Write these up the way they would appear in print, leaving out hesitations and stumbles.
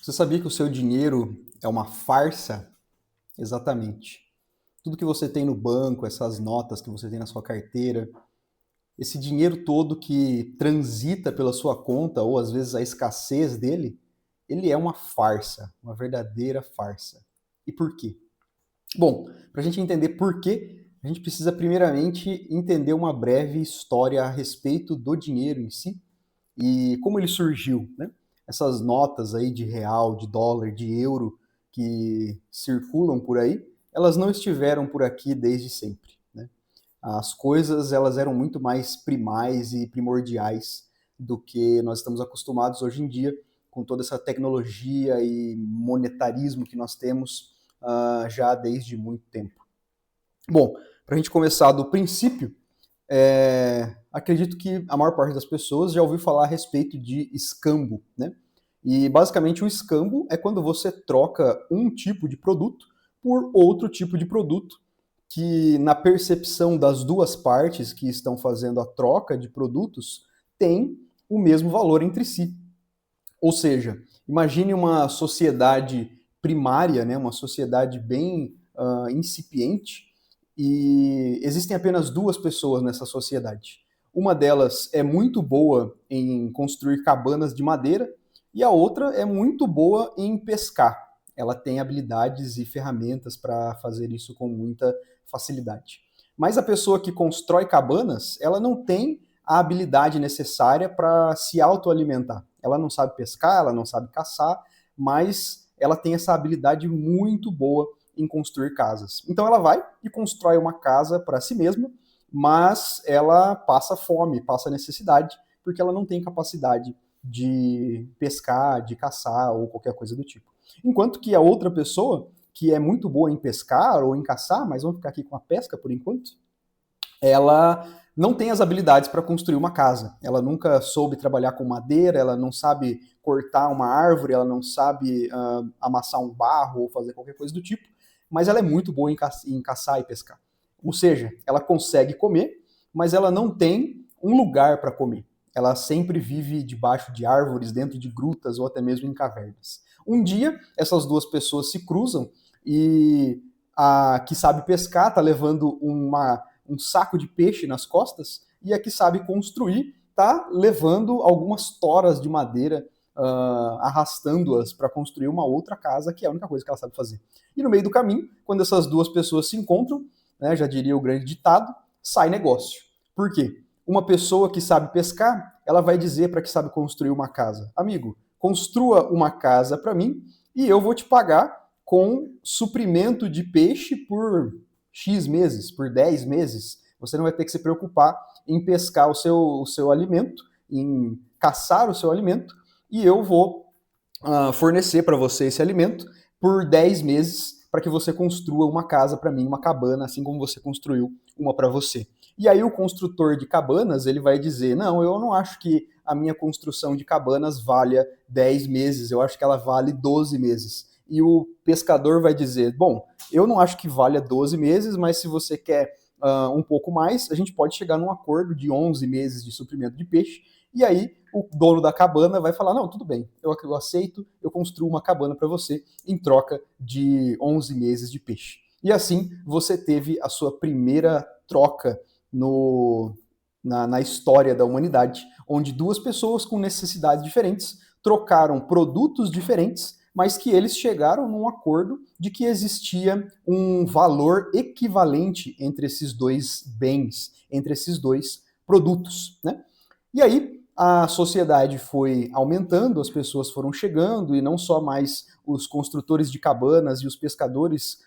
Você sabia que o seu dinheiro é uma farsa? Exatamente. Tudo que você tem no banco, essas notas que você tem na sua carteira, esse dinheiro todo que transita pela sua conta, ou às vezes a escassez dele, ele é uma farsa, uma verdadeira farsa. E por quê? Bom, para a gente entender por quê, a gente precisa primeiramente entender uma breve história a respeito do dinheiro em si e como ele surgiu, né? Essas notas aí de real, de dólar, de euro que circulam por aí, elas não estiveram por aqui desde sempre, né? As coisas elas eram muito mais primais e primordiais do que nós estamos acostumados hoje em dia, com toda essa tecnologia e monetarismo que nós temos já desde muito tempo. Bom, para a gente começar do princípio, acredito que a maior parte das pessoas já ouviu falar a respeito de escambo, né? E basicamente o escambo é quando você troca um tipo de produto por outro tipo de produto, que na percepção das duas partes que estão fazendo a troca de produtos tem o mesmo valor entre si. Ou seja, imagine uma sociedade primária, né, uma sociedade bem incipiente, e existem apenas duas pessoas nessa sociedade. Uma delas é muito boa em construir cabanas de madeira e a outra é muito boa em pescar. Ela tem habilidades e ferramentas para fazer isso com muita facilidade. Mas a pessoa que constrói cabanas, ela não tem a habilidade necessária para se autoalimentar. Ela não sabe pescar, ela não sabe caçar, mas ela tem essa habilidade muito boa em construir casas. Então ela vai e constrói uma casa para si mesma, mas ela passa fome, passa necessidade, porque ela não tem capacidade de pescar, de caçar ou qualquer coisa do tipo. Enquanto que a outra pessoa, que é muito boa em pescar ou em caçar, mas vamos ficar aqui com a pesca por enquanto, ela não tem as habilidades para construir uma casa. Ela nunca soube trabalhar com madeira, ela não sabe cortar uma árvore, ela não sabe amassar um barro ou fazer qualquer coisa do tipo, mas ela é muito boa em caçar e pescar. Ou seja, ela consegue comer, mas ela não tem um lugar para comer. Ela sempre vive debaixo de árvores, dentro de grutas ou até mesmo em cavernas. Um dia, essas duas pessoas se cruzam e a que sabe pescar está levando um saco de peixe nas costas, e a que sabe construir está levando algumas toras de madeira, arrastando-as para construir uma outra casa, que é a única coisa que ela sabe fazer. E no meio do caminho, quando essas duas pessoas se encontram, né, já diria o grande ditado, sai negócio. Por quê? Uma pessoa que sabe pescar, ela vai dizer para que sabe construir uma casa: amigo, construa uma casa para mim e eu vou te pagar com suprimento de peixe por X meses, por 10 meses. Você não vai ter que se preocupar em pescar o seu alimento, em caçar o seu alimento, e eu vou fornecer para você esse alimento por 10 meses para que você construa uma casa para mim, uma cabana, assim como você construiu uma para você. E aí o construtor de cabanas, ele vai dizer: não, eu não acho que a minha construção de cabanas valha 10 meses, eu acho que ela vale 12 meses. E o pescador vai dizer: bom, eu não acho que valha 12 meses, mas se você quer um pouco mais, a gente pode chegar num acordo de 11 meses de suprimento de peixe, e aí o dono da cabana vai falar: não, tudo bem, eu aceito, eu construo uma cabana para você em troca de 11 meses de peixe. E assim você teve a sua primeira troca na história da humanidade, onde duas pessoas com necessidades diferentes trocaram produtos diferentes, mas que eles chegaram num acordo de que existia um valor equivalente entre esses dois bens, entre esses dois produtos, né? E aí a sociedade foi aumentando, as pessoas foram chegando, e não só mais os construtores de cabanas e os pescadores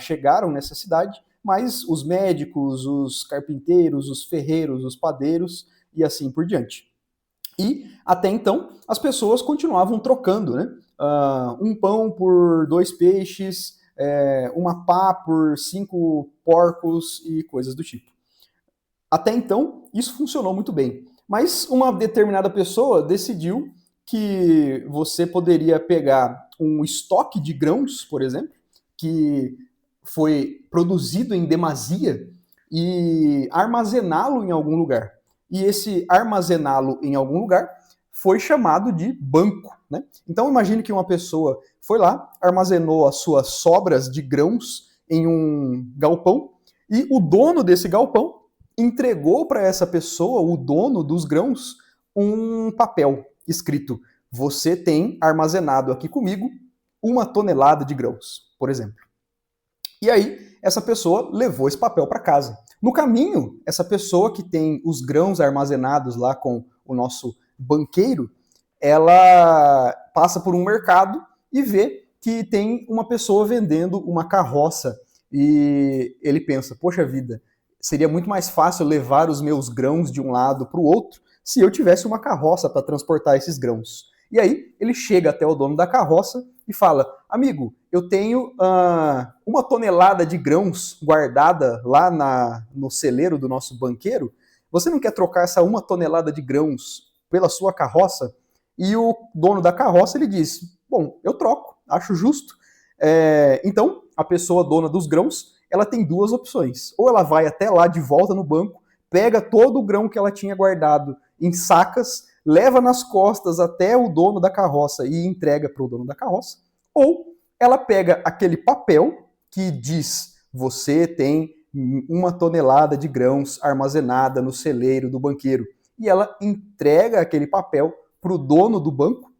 chegaram nessa cidade, mas os médicos, os carpinteiros, os ferreiros, os padeiros e assim por diante. E até então as pessoas continuavam trocando, né? Um pão por 2 peixes, uma pá por 5 porcos e coisas do tipo. Até então, isso funcionou muito bem. Mas uma determinada pessoa decidiu que você poderia pegar um estoque de grãos, por exemplo, que foi produzido em demasia, e armazená-lo em algum lugar. E esse armazená-lo em algum lugar foi chamado de banco, né? Então imagine que uma pessoa foi lá, armazenou as suas sobras de grãos em um galpão e o dono desse galpão entregou para essa pessoa, o dono dos grãos, um papel escrito: você tem armazenado aqui comigo 1 tonelada de grãos, por exemplo. E aí, essa pessoa levou esse papel para casa. No caminho, essa pessoa que tem os grãos armazenados lá com o nosso banqueiro, ela passa por um mercado e vê que tem uma pessoa vendendo uma carroça. E ele pensa, poxa vida, seria muito mais fácil levar os meus grãos de um lado para o outro se eu tivesse uma carroça para transportar esses grãos. E aí ele chega até o dono da carroça e fala, amigo, eu tenho 1 tonelada de grãos guardada lá no celeiro do nosso banqueiro, você não quer trocar essa 1 tonelada de grãos pela sua carroça? E o dono da carroça ele diz, bom, eu troco, acho justo. Então, a pessoa dona dos grãos, ela tem duas opções. Ou ela vai até lá de volta no banco, pega todo o grão que ela tinha guardado em sacas, leva nas costas até o dono da carroça e entrega para o dono da carroça, ou ela pega aquele papel que diz, você tem 1 tonelada de grãos armazenada no celeiro do banqueiro, e ela entrega aquele papel para o dono do banco,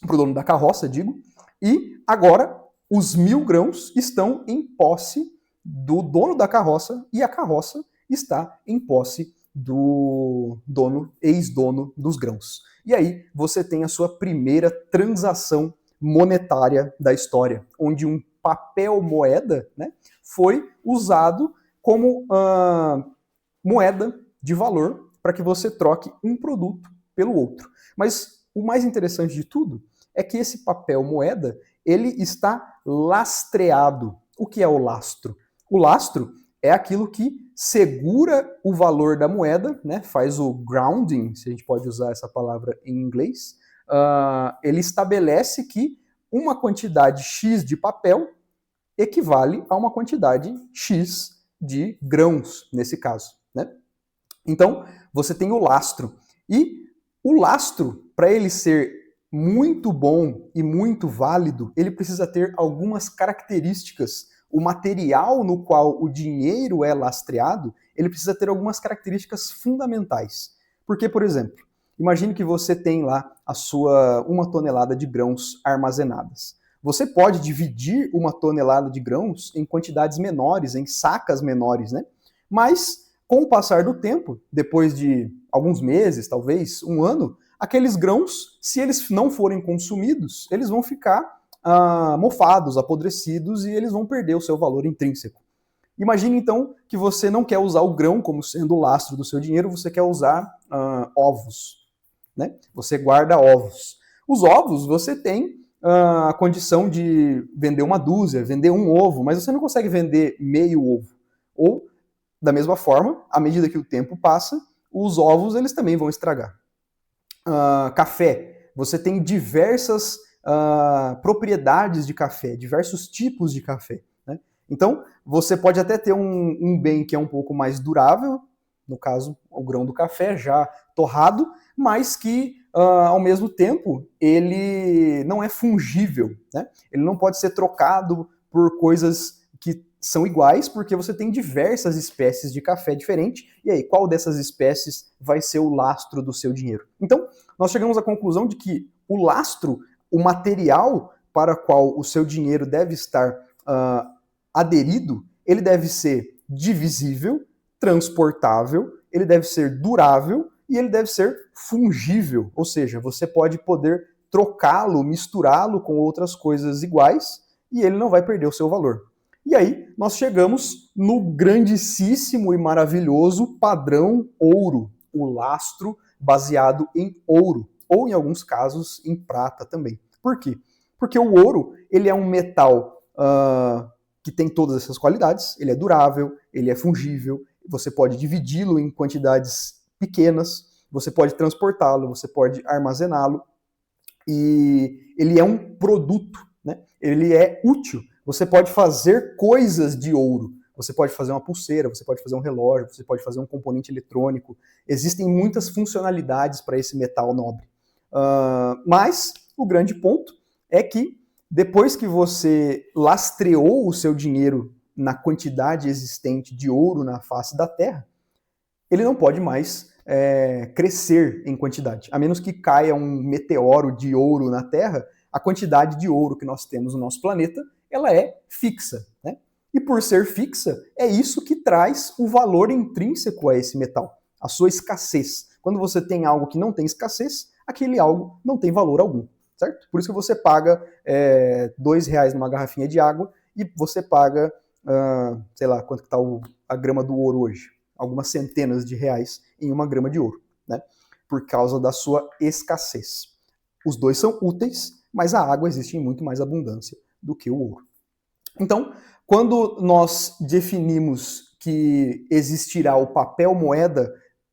para o dono da carroça, digo, e agora os 1.000 grãos estão em posse do dono da carroça e a carroça está em posse do dono, ex-dono dos grãos. E aí você tem a sua primeira transação monetária da história, onde um papel moeda, né, foi usado como moeda de valor para que você troque um produto pelo outro. Mas o mais interessante de tudo é que esse papel moeda ele está lastreado. O que é o lastro? O lastro é aquilo que segura o valor da moeda, né? Faz o grounding, se a gente pode usar essa palavra em inglês. Ele estabelece que uma quantidade X de papel equivale a uma quantidade X de grãos, nesse caso, né? Então, você tem o lastro. E o lastro, para ele ser muito bom e muito válido, ele precisa ter algumas características. O material no qual o dinheiro é lastreado, ele precisa ter algumas características fundamentais. Porque, por exemplo, imagine que você tem lá a sua 1 tonelada de grãos armazenadas. Você pode dividir 1 tonelada de grãos em quantidades menores, em sacas menores, né? Mas, com o passar do tempo, depois de alguns meses, talvez um ano, aqueles grãos, se eles não forem consumidos, eles vão ficar mofados, apodrecidos, e eles vão perder o seu valor intrínseco. Imagine então que você não quer usar o grão como sendo o lastro do seu dinheiro, você quer usar ovos, né? Você guarda ovos. Os ovos você tem a condição de vender uma dúzia, vender um ovo, mas você não consegue vender meio ovo. Ou, da mesma forma, à medida que o tempo passa, os ovos eles também vão estragar. Café. Você tem diversas propriedades de café, diversos tipos de café, né? Então, você pode até ter um bem que é um pouco mais durável, no caso, o grão do café já torrado, mas que, ao mesmo tempo, ele não é fungível, né? Ele não pode ser trocado por coisas que são iguais, porque você tem diversas espécies de café diferentes, e aí, qual dessas espécies vai ser o lastro do seu dinheiro? Então, nós chegamos à conclusão de que o lastro, o material para o qual o seu dinheiro deve estar aderido, ele deve ser divisível, transportável, ele deve ser durável e ele deve ser fungível, ou seja, você pode poder trocá-lo, misturá-lo com outras coisas iguais e ele não vai perder o seu valor. E aí, nós chegamos no grandíssimo e maravilhoso padrão ouro, o lastro baseado em ouro, ou em alguns casos em prata também. Por quê? Porque o ouro ele é um metal que tem todas essas qualidades, ele é durável, ele é fungível, você pode dividi-lo em quantidades pequenas, você pode transportá-lo, você pode armazená-lo, e ele é um produto, né? Ele é útil. Você pode fazer coisas de ouro. Você pode fazer uma pulseira, você pode fazer um relógio, você pode fazer um componente eletrônico. Existem muitas funcionalidades para esse metal nobre. Mas o grande ponto é que depois que você lastreou o seu dinheiro na quantidade existente de ouro na face da Terra, ele não pode mais crescer em quantidade. A menos que caia um meteoro de ouro na Terra, a quantidade de ouro que nós temos no nosso planeta, ela é fixa, né? E por ser fixa, é isso que traz o valor intrínseco a esse metal, a sua escassez. Quando você tem algo que não tem escassez, aquele algo não tem valor algum, certo? Por isso que você paga R$2 numa garrafinha de água e você paga, sei lá, quanto que está a grama do ouro hoje? Algumas centenas de reais em uma grama de ouro, né? Por causa da sua escassez. Os dois são úteis, mas a água existe em muito mais abundância do que o ouro. Então, quando nós definimos que existirá o papel moeda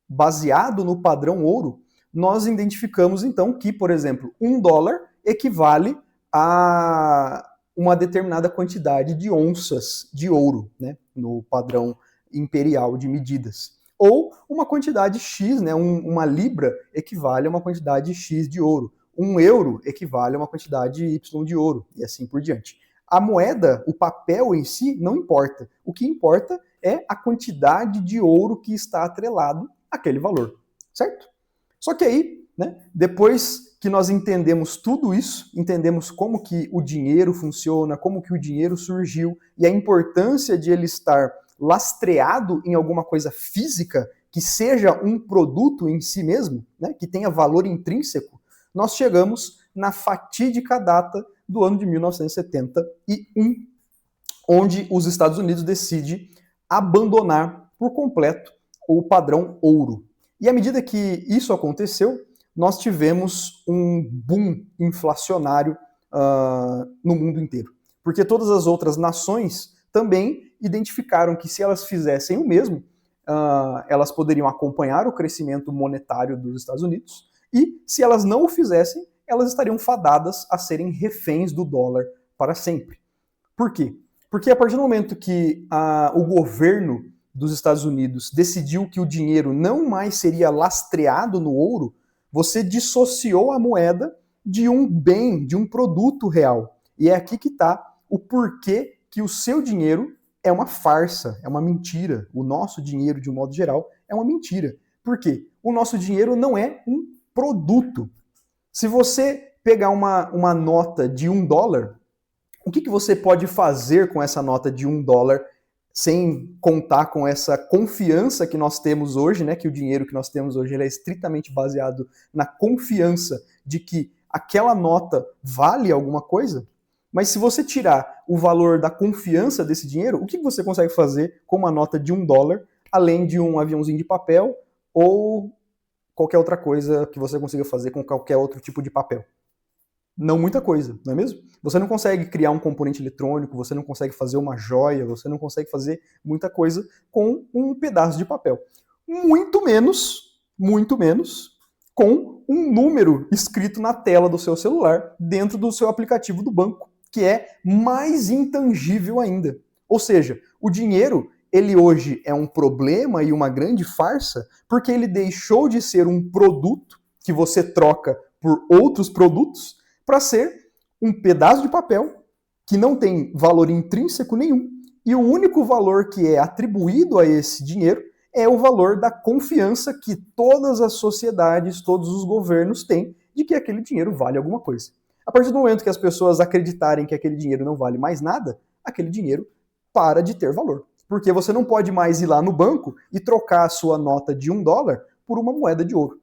baseado no padrão ouro, nós identificamos então que, por exemplo, $1 equivale a uma determinada quantidade de onças de ouro, né, no padrão imperial de medidas. Ou uma quantidade X, né, uma libra equivale a uma quantidade X de ouro. €1 equivale a uma quantidade Y de ouro, e assim por diante. A moeda, o papel em si, não importa. O que importa é a quantidade de ouro que está atrelado àquele valor, certo? Só que aí, né, depois que nós entendemos tudo isso, entendemos como que o dinheiro funciona, como que o dinheiro surgiu e a importância de ele estar lastreado em alguma coisa física que seja um produto em si mesmo, né, que tenha valor intrínseco, nós chegamos na fatídica data do ano de 1971, onde os Estados Unidos decidem abandonar por completo o padrão ouro. E à medida que isso aconteceu, nós tivemos um boom inflacionário no mundo inteiro. Porque todas as outras nações também identificaram que se elas fizessem o mesmo, elas poderiam acompanhar o crescimento monetário dos Estados Unidos, e se elas não o fizessem, elas estariam fadadas a serem reféns do dólar para sempre. Por quê? Porque a partir do momento que o governo dos Estados Unidos decidiu que o dinheiro não mais seria lastreado no ouro, você dissociou a moeda de um bem, de um produto real. E é aqui que está o porquê que o seu dinheiro é uma farsa, é uma mentira. O nosso dinheiro, de um modo geral, é uma mentira. Por quê? O nosso dinheiro não é um produto. Se você pegar uma nota de $1, o que você pode fazer com essa nota de $1 sem contar com essa confiança que nós temos hoje, né? Que o dinheiro que nós temos hoje ele é estritamente baseado na confiança de que aquela nota vale alguma coisa? Mas se você tirar o valor da confiança desse dinheiro, o que você consegue fazer com uma nota de $1, além de um aviãozinho de papel ou qualquer outra coisa que você consiga fazer com qualquer outro tipo de papel? Não muita coisa, não é mesmo? Você não consegue criar um componente eletrônico, você não consegue fazer uma joia, você não consegue fazer muita coisa com um pedaço de papel. Muito menos com um número escrito na tela do seu celular dentro do seu aplicativo do banco, que é mais intangível ainda. Ou seja, o dinheiro, ele hoje é um problema e uma grande farsa porque ele deixou de ser um produto que você troca por outros produtos para ser um pedaço de papel que não tem valor intrínseco nenhum e o único valor que é atribuído a esse dinheiro é o valor da confiança que todas as sociedades, todos os governos têm de que aquele dinheiro vale alguma coisa. A partir do momento que as pessoas acreditarem que aquele dinheiro não vale mais nada, aquele dinheiro para de ter valor. Porque você não pode mais ir lá no banco e trocar a sua nota de $1 por uma moeda de ouro,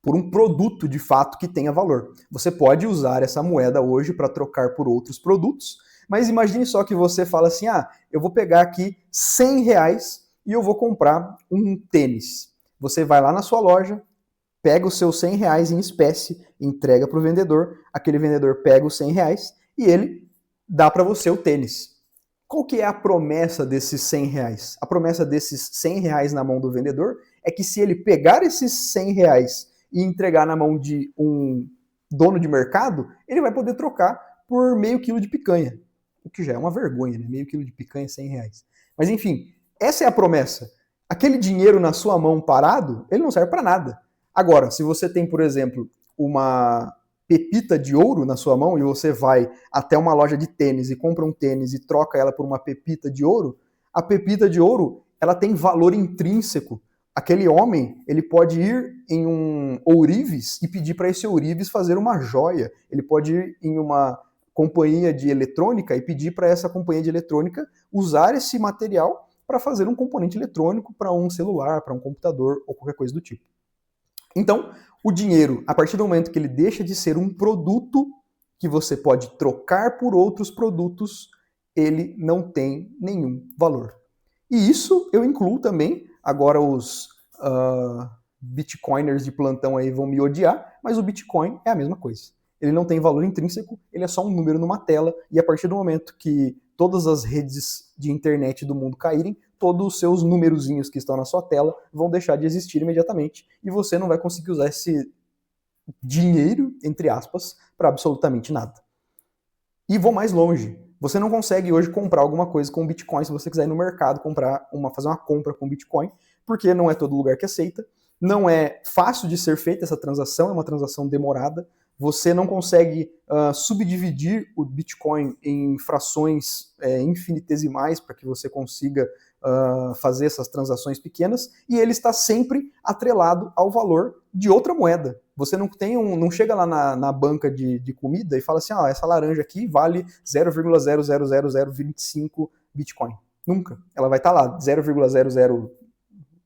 por um produto de fato que tenha valor. Você pode usar essa moeda hoje para trocar por outros produtos, mas imagine só que você fala assim, eu vou pegar aqui R$100 e eu vou comprar um tênis. Você vai lá na sua loja, pega os seus R$100 em espécie, entrega para o vendedor, aquele vendedor pega os R$100 e ele dá para você o tênis. Qual que é a promessa desses R$100? A promessa desses R$100 na mão do vendedor é que se ele pegar esses R$100 e entregar na mão de um dono de mercado, ele vai poder trocar por meio quilo de picanha. O que já é uma vergonha, né? Meio quilo de picanha, R$100. Mas enfim, essa é a promessa. Aquele dinheiro na sua mão parado, ele não serve para nada. Agora, se você tem, por exemplo, uma pepita de ouro na sua mão e você vai até uma loja de tênis e compra um tênis e troca ela por uma pepita de ouro, a pepita de ouro, ela tem valor intrínseco. Aquele homem, ele pode ir em um ourives e pedir para esse ourives fazer uma joia. Ele pode ir em uma companhia de eletrônica e pedir para essa companhia de eletrônica usar esse material para fazer um componente eletrônico para um celular, para um computador ou qualquer coisa do tipo. Então, o dinheiro, a partir do momento que ele deixa de ser um produto que você pode trocar por outros produtos, ele não tem nenhum valor. E isso eu incluo também, agora os bitcoiners de plantão aí vão me odiar, mas o Bitcoin é a mesma coisa. Ele não tem valor intrínseco, ele é só um número numa tela, e a partir do momento que todas as redes de internet do mundo caírem, todos os seus numerozinhos que estão na sua tela vão deixar de existir imediatamente, e você não vai conseguir usar esse dinheiro, entre aspas, para absolutamente nada. E vou mais longe. Você não consegue hoje comprar alguma coisa com Bitcoin se você quiser ir no mercado fazer uma compra com Bitcoin, porque não é todo lugar que aceita. Não é fácil de ser feita essa transação, é uma transação demorada. Você não consegue subdividir o Bitcoin em frações infinitesimais para que você consiga fazer essas transações pequenas, e ele está sempre atrelado ao valor de outra moeda. Você não chega lá na banca de comida e fala assim, essa laranja aqui vale 0,00025 Bitcoin. Nunca. Ela vai estar lá, 0,00,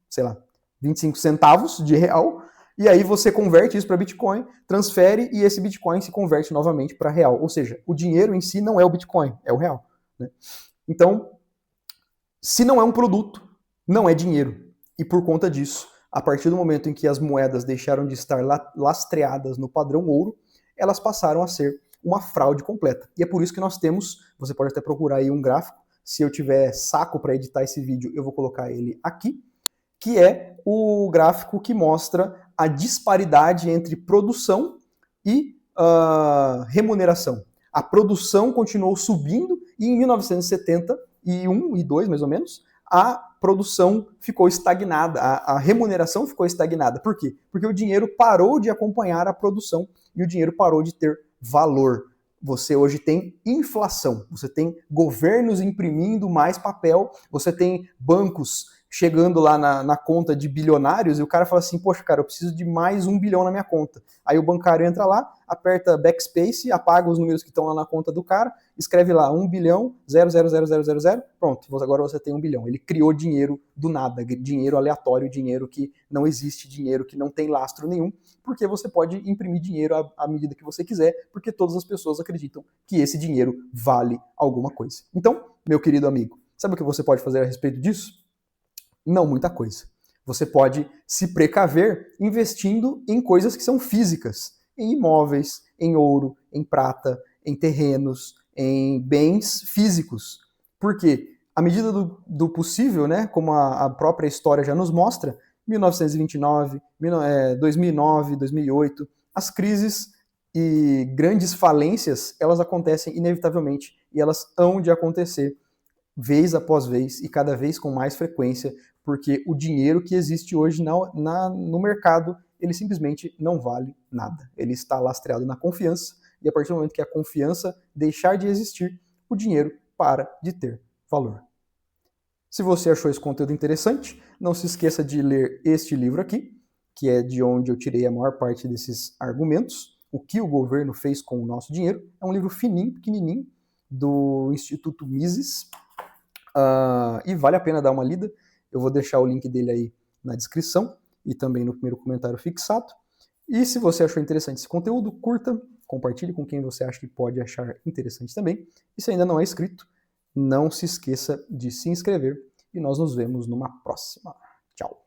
sei lá, 25 centavos de real, e aí você converte isso para Bitcoin, transfere, e esse Bitcoin se converte novamente para real. Ou seja, o dinheiro em si não é o Bitcoin, é o real. Né? Então, se não é um produto, não é dinheiro. E por conta disso, a partir do momento em que as moedas deixaram de estar lastreadas no padrão ouro, elas passaram a ser uma fraude completa. E é por isso que nós temos, você pode até procurar aí um gráfico, se eu tiver saco para editar esse vídeo, eu vou colocar ele aqui, que é o gráfico que mostra a disparidade entre produção e remuneração. A produção continuou subindo e em 1971 e 2, mais ou menos, a produção ficou estagnada, a remuneração ficou estagnada. Por quê? Porque o dinheiro parou de acompanhar a produção e o dinheiro parou de ter valor. Você hoje tem inflação, você tem governos imprimindo mais papel, você tem bancos chegando lá na conta de bilionários e o cara fala assim, poxa, cara, eu preciso de mais 1 bilhão na minha conta. Aí o bancário entra lá, aperta backspace, apaga os números que estão lá na conta do cara, escreve lá 1 bilhão, 0,00000, pronto, agora você tem 1 bilhão. Ele criou dinheiro do nada, dinheiro aleatório, dinheiro que não existe, dinheiro que não tem lastro nenhum, porque você pode imprimir dinheiro à medida que você quiser, porque todas as pessoas acreditam que esse dinheiro vale alguma coisa. Então, meu querido amigo, sabe o que você pode fazer a respeito disso? Não muita coisa. Você pode se precaver investindo em coisas que são físicas, em imóveis, em ouro, em prata, em terrenos, em bens físicos. Por quê? À medida do possível, né, como a própria história já nos mostra, 1929, 2009, 2008, as crises e grandes falências, elas acontecem inevitavelmente e elas hão de acontecer vez após vez e cada vez com mais frequência, porque o dinheiro que existe hoje no mercado, ele simplesmente não vale nada. Ele está lastreado na confiança, e a partir do momento que a confiança deixar de existir, o dinheiro para de ter valor. Se você achou esse conteúdo interessante, não se esqueça de ler este livro aqui, que é de onde eu tirei a maior parte desses argumentos, O que o governo fez com o nosso dinheiro. É um livro fininho, pequenininho, do Instituto Mises, e vale a pena dar uma lida. Eu vou deixar o link dele aí na descrição e também no primeiro comentário fixado. E se você achou interessante esse conteúdo, curta, compartilhe com quem você acha que pode achar interessante também. E se ainda não é inscrito, não se esqueça de se inscrever e nós nos vemos numa próxima. Tchau!